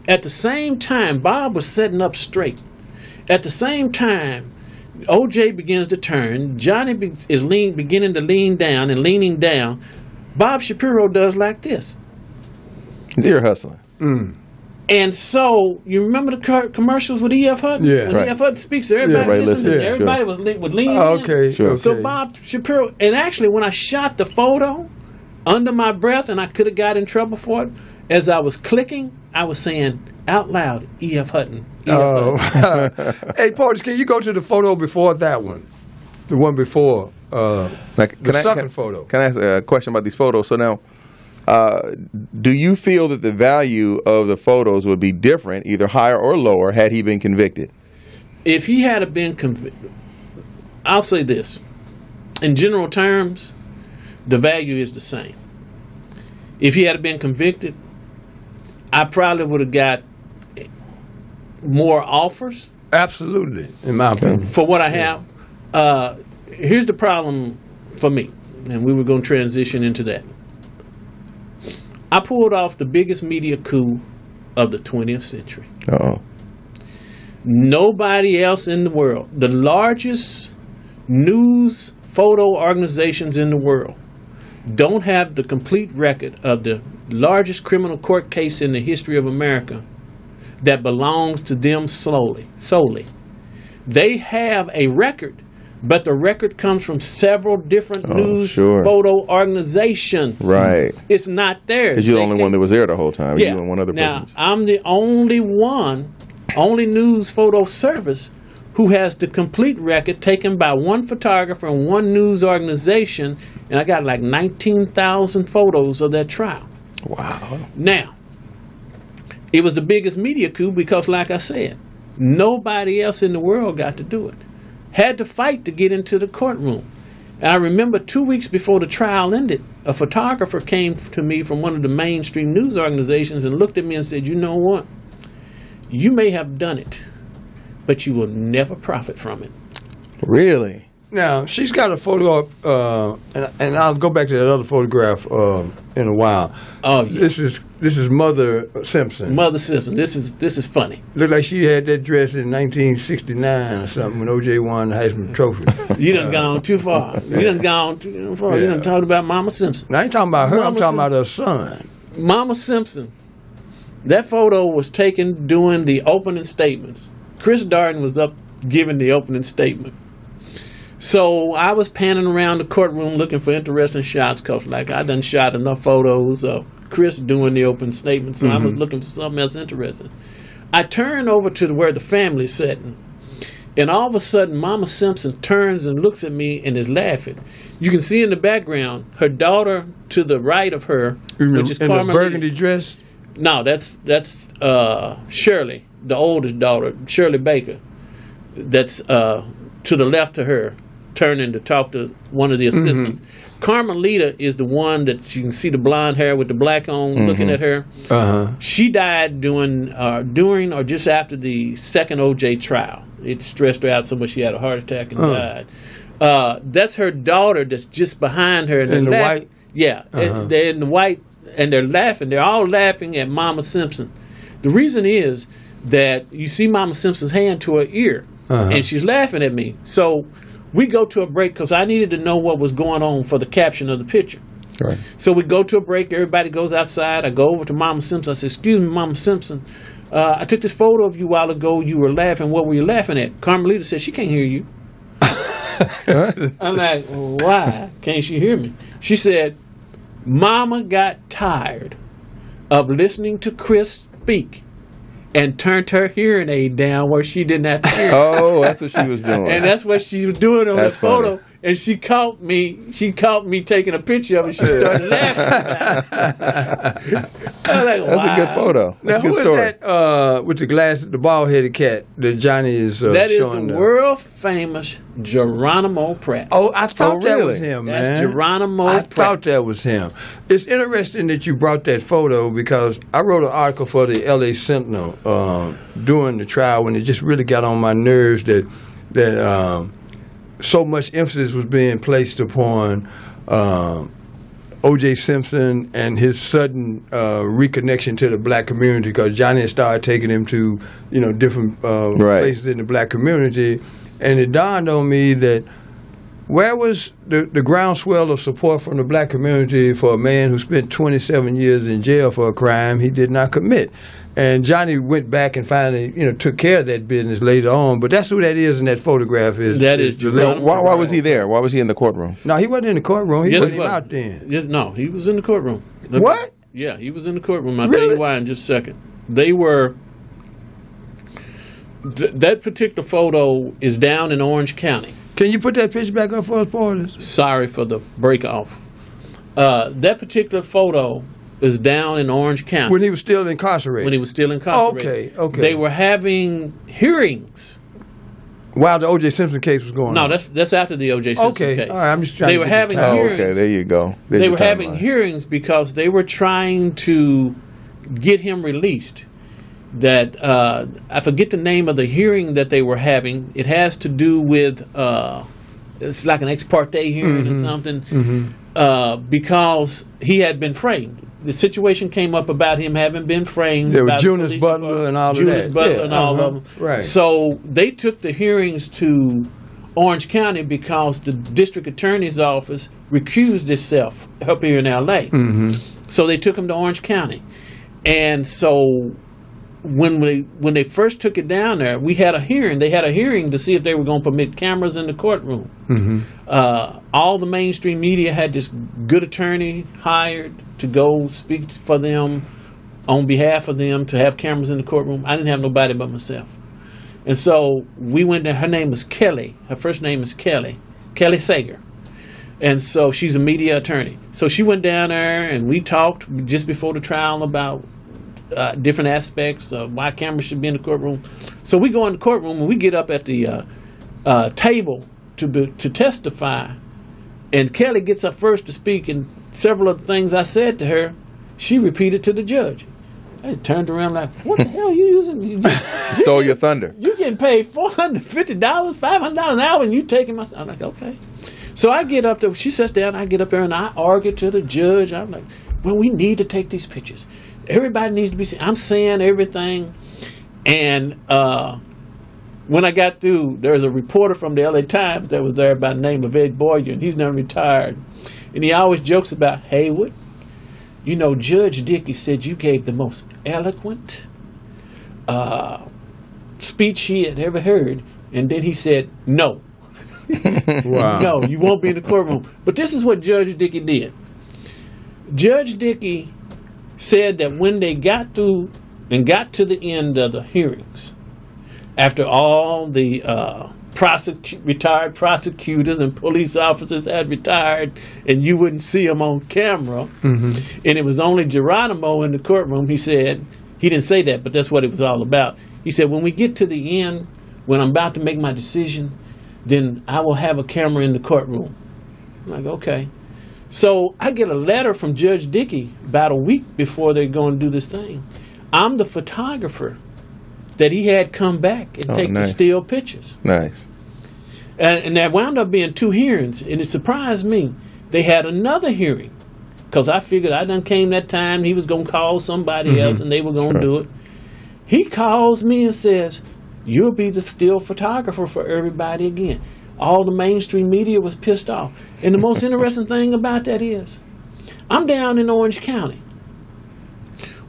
At the same time, Bob was sitting up straight. At the same time, OJ begins to turn. Johnny is beginning to lean down and leaning down. Bob Shapiro does like this. He's ear hustling. And so, you remember the commercials with E.F. Hutton? Yeah. When Right. E.F. Hutton speaks, everybody listens. listens. Yeah, Everybody would lean in. Okay, Sure. okay. So Bob Shapiro, and actually when I shot the photo, under my breath, and I could have got in trouble for it, as I was clicking, I was saying out loud, E.F. Hutton, E.F. Hutton. Hey, Portis, can you go to the photo before that one? The one before second photo. Can I ask a question about these photos? So now, do you feel that the value of the photos would be different, either higher or lower, had he been convicted? If he had been convicted, I'll say this. In general terms, the value is the same. If he had been convicted, I probably would have got more offers. Absolutely, in my opinion. For what I have. Here's the problem for me, and we were going to transition into that. I pulled off the biggest media coup of the 20th century. Uh-oh. Nobody else in the world, the largest news photo organizations in the world, don't have the complete record of the largest criminal court case in the history of America that belongs to them solely. They have a record, but the record comes from several different news photo organizations. Right. It's not theirs. Because you're the only one that was there the whole time. Yeah. You and one other now, person. I'm the only news photo service who has the complete record taken by one photographer and one news organization, and I got like 19,000 photos of that trial. Wow. Now, it was the biggest media coup because, like I said, nobody else in the world got to do it. Had to fight to get into the courtroom. And I remember 2 weeks before the trial ended, a photographer came to me from one of the mainstream news organizations and looked at me and said, "You know what? You may have done it, but you will never profit from it." Really? Now, she's got a photo up, and I'll go back to that other photograph in a while. Oh, yeah. This is Mother Simpson. Mother Simpson. This is funny. Looked like she had that dress in 1969 or something when O.J. won the Heisman Trophy. You done gone too far. You done gone too far. Yeah. You done talked about Mama Simpson. Now, I ain't talking about her. I'm Mama talking about her son. Mama Simpson. That photo was taken during the opening statements. Chris Darden was up giving the opening statement. So I was panning around the courtroom looking for interesting shots because, like, I done shot enough photos of Chris doing the opening statement, so I was looking for something else interesting. I turned over to where the family's sitting, and all of a sudden, Mama Simpson turns and looks at me and is laughing. You can see in the background her daughter to the right of her, which is in the Carmelita. burgundy dress. No, that's Shirley, the oldest daughter, Shirley Baker. That's to the left of her, turning to talk to one of the assistants. Carmelita is the one that you can see the blonde hair with the black on looking at her. She died during or just after the second O.J. trial. It stressed her out so much she had a heart attack and died. That's her daughter that's just behind her. In the white? Yeah. They're in the white, and they're laughing. They're all laughing at Mama Simpson. The reason is that you see Mama Simpson's hand to her ear, and she's laughing at me. So we go to a break because I needed to know what was going on for the caption of the picture. Right. So we go to a break. Everybody goes outside. I go over to Mama Simpson. I say, "Excuse me, Mama Simpson. I took this photo of you a while ago. You were laughing. What were you laughing at?" Carmelita said, "She can't hear you." I'm like, "Why can't she hear me?" She said, "Mama got tired of listening to Chris speak and turned her hearing aid down where she didn't have to hear." Oh, that's what she was doing. And that's what she was doing on That's this photo. funny. And she caught me taking a picture of it. She started laughing. I was like, That's a good photo. Now, That's a who good story. is that with the glass, the bald-headed cat that Johnny is That is showing the there? world-famous Geronimo Pratt. Oh, I thought that really? was him, That's man. Geronimo I Pratt. thought that was him. It's interesting that you brought that photo because I wrote an article for the L.A. Sentinel during the trial when it just really got on my nerves that so much emphasis was being placed upon O.J. Simpson and his sudden reconnection to the black community because Johnny had started taking him to different places in the black community, And it dawned on me that where was the groundswell of support from the black community for a man who spent 27 years in jail for a crime he did not commit? And Johnny went back and finally, took care of that business later on. But that's who that is in that photograph. That is why was he there? Why was he in the courtroom? No, he wasn't in the courtroom. He wasn't out then. Yes, no, he was in the courtroom. What? Yeah, he was in the courtroom. I'll Really? tell you why in just a second. They were... that particular photo is down in Orange County. Can you put that picture back up for us, Porters? Sorry for the break off. That particular photo is down in Orange County. When he was still incarcerated? When he was still incarcerated. Okay. They were having hearings. While the O.J. Simpson case was going on? No, that's after the O.J. Simpson case. All right, I'm just trying They to were get the having time. hearings. Okay, there you go. There's They your were having timeline. hearings because they were trying to get him released. That I forget the name of the hearing that they were having. It has to do with it's like an ex parte hearing or something, because he had been framed. The situation came up about him having been framed. There was about Jonas police Butler department, and all of Jonas that. Butler Yeah, and all of them. right. So they took the hearings to Orange County because the district attorney's office recused itself up here in L.A. So they took him to Orange County. And so when they first took it down there, we had a hearing. They had a hearing to see if they were going to permit cameras in the courtroom. All the mainstream media had this good attorney hired to go speak for them on behalf of them to have cameras in the courtroom. I didn't have nobody but myself. And so we went there. Her name is Kelly. Her first name is Kelly Sager. And so she's a media attorney. So she went down there and we talked just before the trial about different aspects of why cameras should be in the courtroom. So we go in the courtroom and we get up at the table to testify. And Kelly gets up first to speak, and several of the things I said to her, she repeated to the judge. I turned around like, what the hell are you using? She stole your thunder. You getting paid $450, $500 an hour, and you taking my... I'm like, okay. So I get up there. She sits down. I get up there, and I argue to the judge. I'm like, well, we need to take these pictures. Everybody needs to be seen. I'm saying everything. And when I got through, there was a reporter from the L.A. Times that was there by the name of Ed Boyer, and he's now retired. And he always jokes about, Haywood, Judge Dickey said you gave the most eloquent speech he had ever heard. And then he said, no. Wow. No, you won't be in the courtroom. But this is what Judge Dickey did. Judge Dickey said that when they got through and got to the end of the hearings, after all the retired prosecutors and police officers had retired and you wouldn't see them on camera, and it was only Geronimo in the courtroom, he said, he didn't say that, but that's what it was all about. He said, when we get to the end, when I'm about to make my decision, then I will have a camera in the courtroom. I'm like, okay. So I get a letter from Judge Dickey about a week before they're going to do this thing. I'm the photographer that he had come back and take the still pictures. Nice. And there wound up being 2 hearings, and it surprised me. They had another hearing because I figured I done came that time he was going to call somebody else and they were going to do it. He calls me and says, you'll be the still photographer for everybody again. All the mainstream media was pissed off. And the most interesting thing about that is, I'm down in Orange County,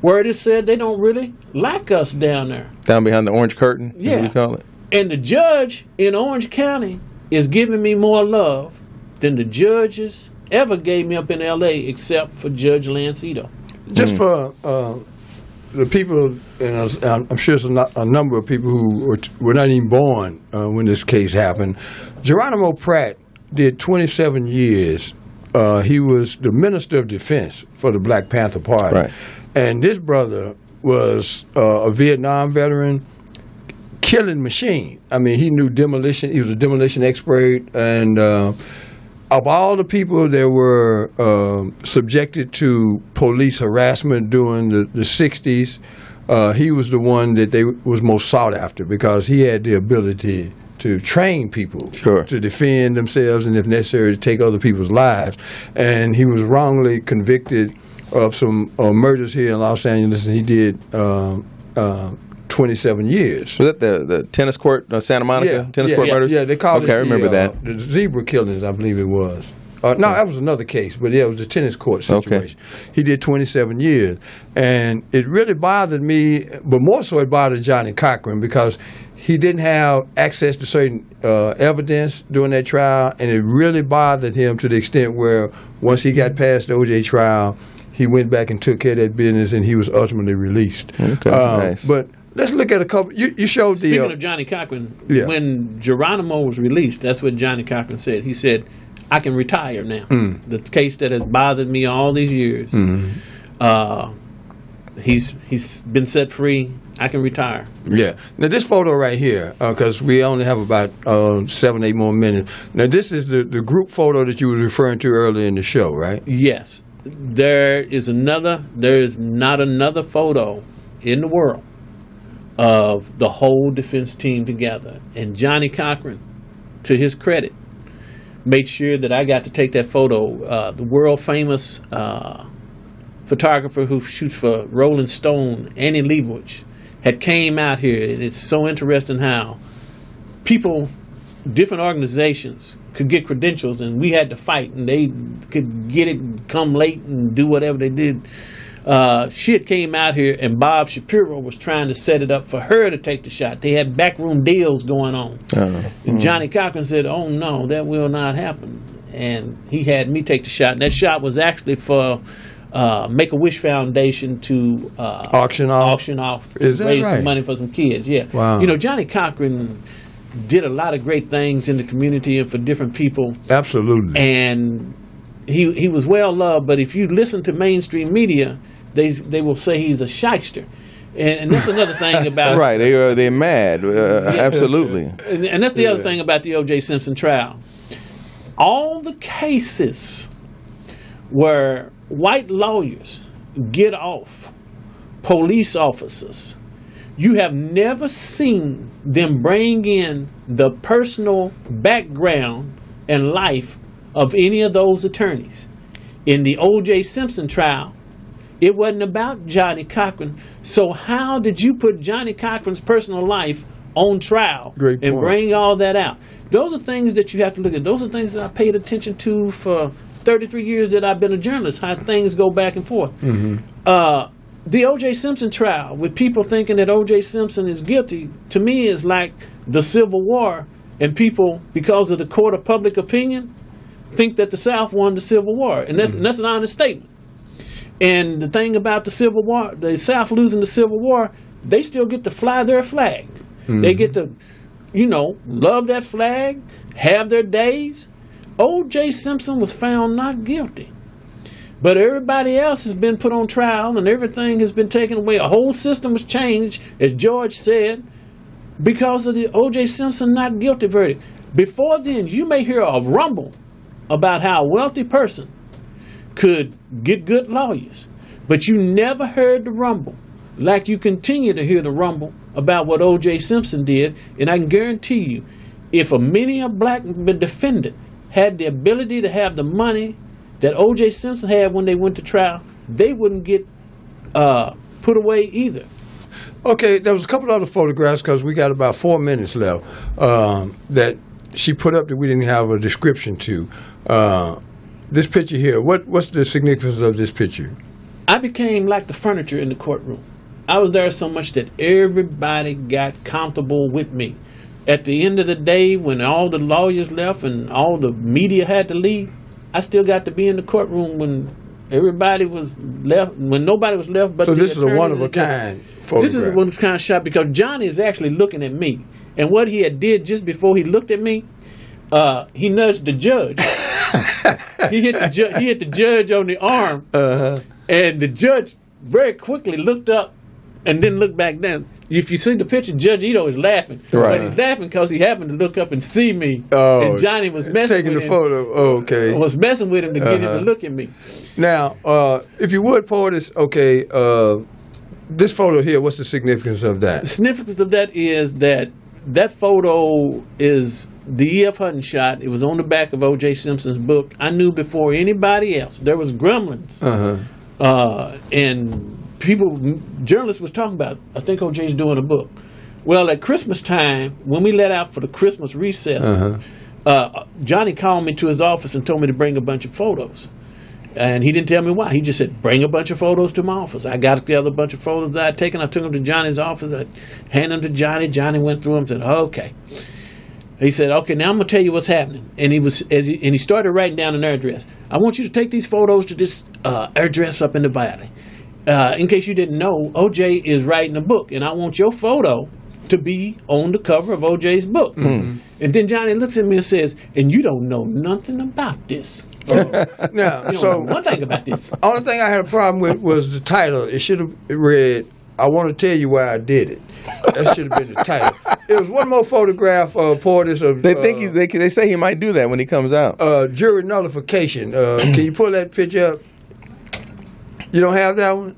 where it is said they don't really like us down there. Down behind the orange curtain, as we call it. And the judge in Orange County is giving me more love than the judges ever gave me up in L.A. except for Judge Lancito. Just for the people, and I'm sure there's a number of people who were not even born when this case happened. Geronimo Pratt did 27 years. He was the Minister of Defense for the Black Panther Party. Right. And this brother was a Vietnam veteran, killing machine. I mean, he knew demolition. He was a demolition expert. And of all the people that were subjected to police harassment during the 60s, he was the one that was most sought after because he had the ability to train people to defend themselves and, if necessary, to take other people's lives. And he was wrongly convicted of some murders here in Los Angeles, and he did 27 years. Was that the tennis court, Santa Monica tennis court murders? Yeah, they called it I remember that. The zebra killings, I believe it was. No, that was another case, but yeah, it was the tennis court situation. Okay. He did 27 years. And it really bothered me, but more so it bothered Johnny Cochran because he didn't have access to certain evidence during that trial, and it really bothered him to the extent where once he got past the O.J. trial, he went back and took care of that business, and he was ultimately released. Okay, nice. But let's look at a couple. You showed Speaking of Johnny Cochran, when Geronimo was released, that's what Johnny Cochran said. He said, I can retire now. The case that has bothered me all these years, he's been set free. I can retire. Yeah. Now, this photo right here, because we only have about 7-8 more minutes. Now, this is the group photo that you were referring to earlier in the show, right? Yes. There is not another photo in the world of the whole defense team together. And Johnny Cochran, to his credit, made sure that I got to take that photo. The world-famous photographer who shoots for Rolling Stone, Annie Leibovitz, had came out here. And it's so interesting how people, different organizations, could get credentials, and we had to fight, and they could get it, come late, and do whatever they did. She had came out here, and Bob Shapiro was trying to set it up for her to take the shot. They had backroom deals going on. And Johnny Cochran said, oh, no, that will not happen. And he had me take the shot. And that shot was actually for Make-A-Wish Foundation to auction off to raise some money for some kids. Yeah. Wow. You know, Johnny Cochran did a lot of great things in the community and for different people. Absolutely. And he was well loved, but if you listen to mainstream media, they will say he's a shyster, and that's another thing about right. They're mad, absolutely. And that's the other thing about the O.J. Simpson trial. All the cases where white lawyers get off police officers, you have never seen them bring in the personal background and life of any of those attorneys. In the O.J. Simpson trial, it wasn't about Johnny Cochran. So how did you put Johnny Cochran's personal life on trial and bring all that out? Those are things that you have to look at. Those are things that I paid attention to for 33 years that I've been a journalist, how things go back and forth. The O.J. Simpson trial, with people thinking that O.J. Simpson is guilty, to me is like the Civil War, and people, because of the court of public opinion, think that the South won the Civil War, and that's an honest statement. And the thing about the Civil War, the South losing the Civil War, they still get to fly their flag. They get to, love that flag, have their days. O.J. Simpson was found not guilty, but everybody else has been put on trial, and everything has been taken away. A whole system was changed, as George said, because of the O.J. Simpson not guilty verdict. Before then, you may hear a rumble about how a wealthy person could get good lawyers, but you never heard the rumble like you continue to hear the rumble about what O.J. Simpson did. And I can guarantee you, if a black defendant had the ability to have the money that O.J. Simpson had when they went to trial, they wouldn't get put away either. Okay, there was a couple other photographs, because we got about 4 minutes left, that she put up that we didn't have a description to. This picture here, what's the significance of this picture? I became like the furniture in the courtroom. I was there so much that everybody got comfortable with me. At the end of the day, when all the lawyers left and all the media had to leave, I still got to be in the courtroom when everybody was left, when nobody was left but the attorneys. So this is a one-of-a-kind photograph. This is a one-of-a-kind shot, because Johnny is actually looking at me. And what he had did just before he looked at me, he nudged the judge. He hit the judge on the arm, and the judge very quickly looked up and then looked back down. If you see the picture, Judge Ito is laughing, but he's laughing because he happened to look up and see me, and Johnny was messing with him. Taking the photo. Okay. Was messing with him to get him to look at me. Now, if you would, POTUS, this photo here, what's the significance of that? The significance of that is that photo is the E.F. Hutton shot. It was on the back of O.J. Simpson's book. I knew before anybody else. There was gremlins. And journalists was talking about, I think OJ's doing a book. Well, at Christmas time, when we let out for the Christmas recess, Johnny called me to his office and told me to bring a bunch of photos. And he didn't tell me why. He just said, bring a bunch of photos to my office. I got together a bunch of photos that I had taken. I took them to Johnny's office. I handed them to Johnny. Johnny went through them and said, okay. He said, okay, now I'm going to tell you what's happening. And he started writing down an address. I want you to take these photos to this address up in the valley. In case you didn't know, OJ is writing a book, and I want your photo to be on the cover of OJ's book. Mm-hmm. And then Johnny looks at me and says, and you don't know nothing about this. Now, you don't know one thing about this. Only thing I had a problem with was the title. It should have read, I want to tell you why I did it. That should have been the title. It was one more photograph of Portis of. They say he might do that when he comes out. Jury nullification. Can you pull that picture up? You don't have that one?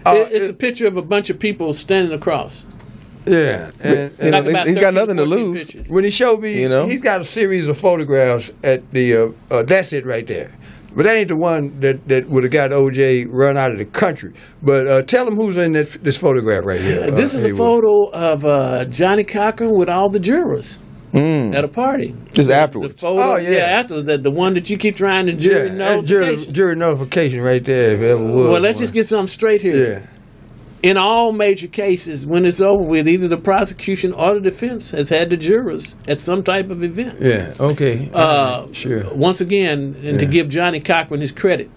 It's a picture of a bunch of people standing across. Yeah, and he's got nothing to lose. Pictures. When he showed me, he's got a series of photographs at the. That's it right there. But that ain't the one that would have got OJ run out of the country. But tell him who's in this photograph right here. This is a photo of Johnny Cochran with all the jurors at a party. Just afterwards. The photo, afterwards. The one that you keep trying to jury notification. Jury notification right there, if it ever was. Well, let's just get something straight here. Yeah. In all major cases, when it's over with, either the prosecution or the defense has had the jurors at some type of event. Yeah, okay. Sure. Once again, and to give Johnny Cochran his credit,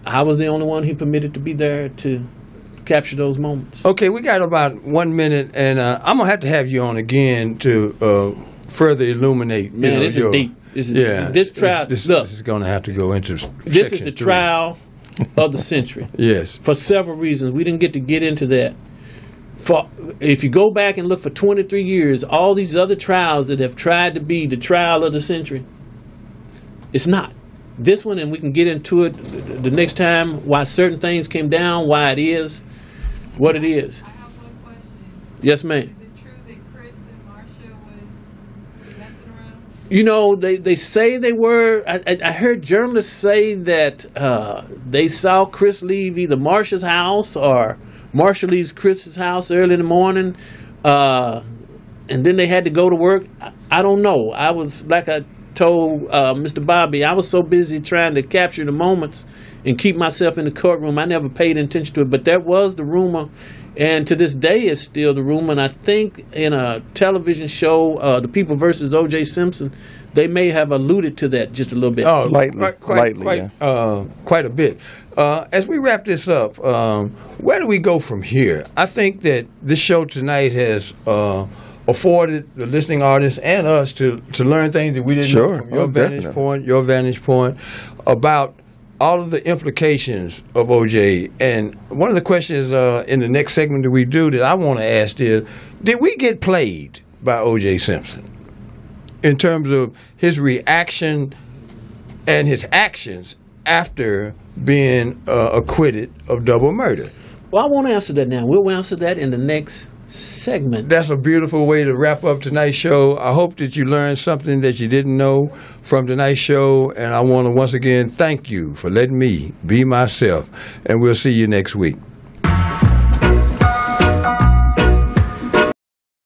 I was the only one he permitted to be there to capture those moments. Okay, we got about 1 minute, and I'm going to have you on again to further illuminate. Man, this is deep. This trial. This is going to have to go into this is the trial of the century. Yes. For several reasons. We didn't get into that. If you go back and look for 23 years, all these other trials that have tried to be the trial of the century, it's not. This one, and we can get into it the next time, why certain things came down, why it is what it is. I have one question. Yes, ma'am. Is it true that Chris and Marcia was messing around? You know, they say they were. I heard journalists say that they saw Chris leave either Marcia's house or Marcia leaves Chris's house early in the morning, and then they had to go to work. I don't know. I was, like I told Mr. Bobby, I was so busy trying to capture the moments and keep myself in the courtroom, I never paid attention to it. But that was the rumor, and to this day it's still the rumor. And I think in a television show, The People versus O.J. Simpson, they may have alluded to that just a little bit. Oh, lightly, quite a bit. As we wrap this up, where do we go from here? I think that this show tonight has afforded the listening audience and us to learn things that we didn't know from your vantage point, about all of the implications of OJ. And one of the questions in the next segment that we do that I want to ask is, did we get played by OJ Simpson in terms of his reaction and his actions after being acquitted of double murder? Well, I won't answer that now. We'll answer that in the next segment. That's a beautiful way to wrap up tonight's show. I hope that you learned something that you didn't know from tonight's show, and I want to once again thank you for letting me be myself, and we'll see you next week.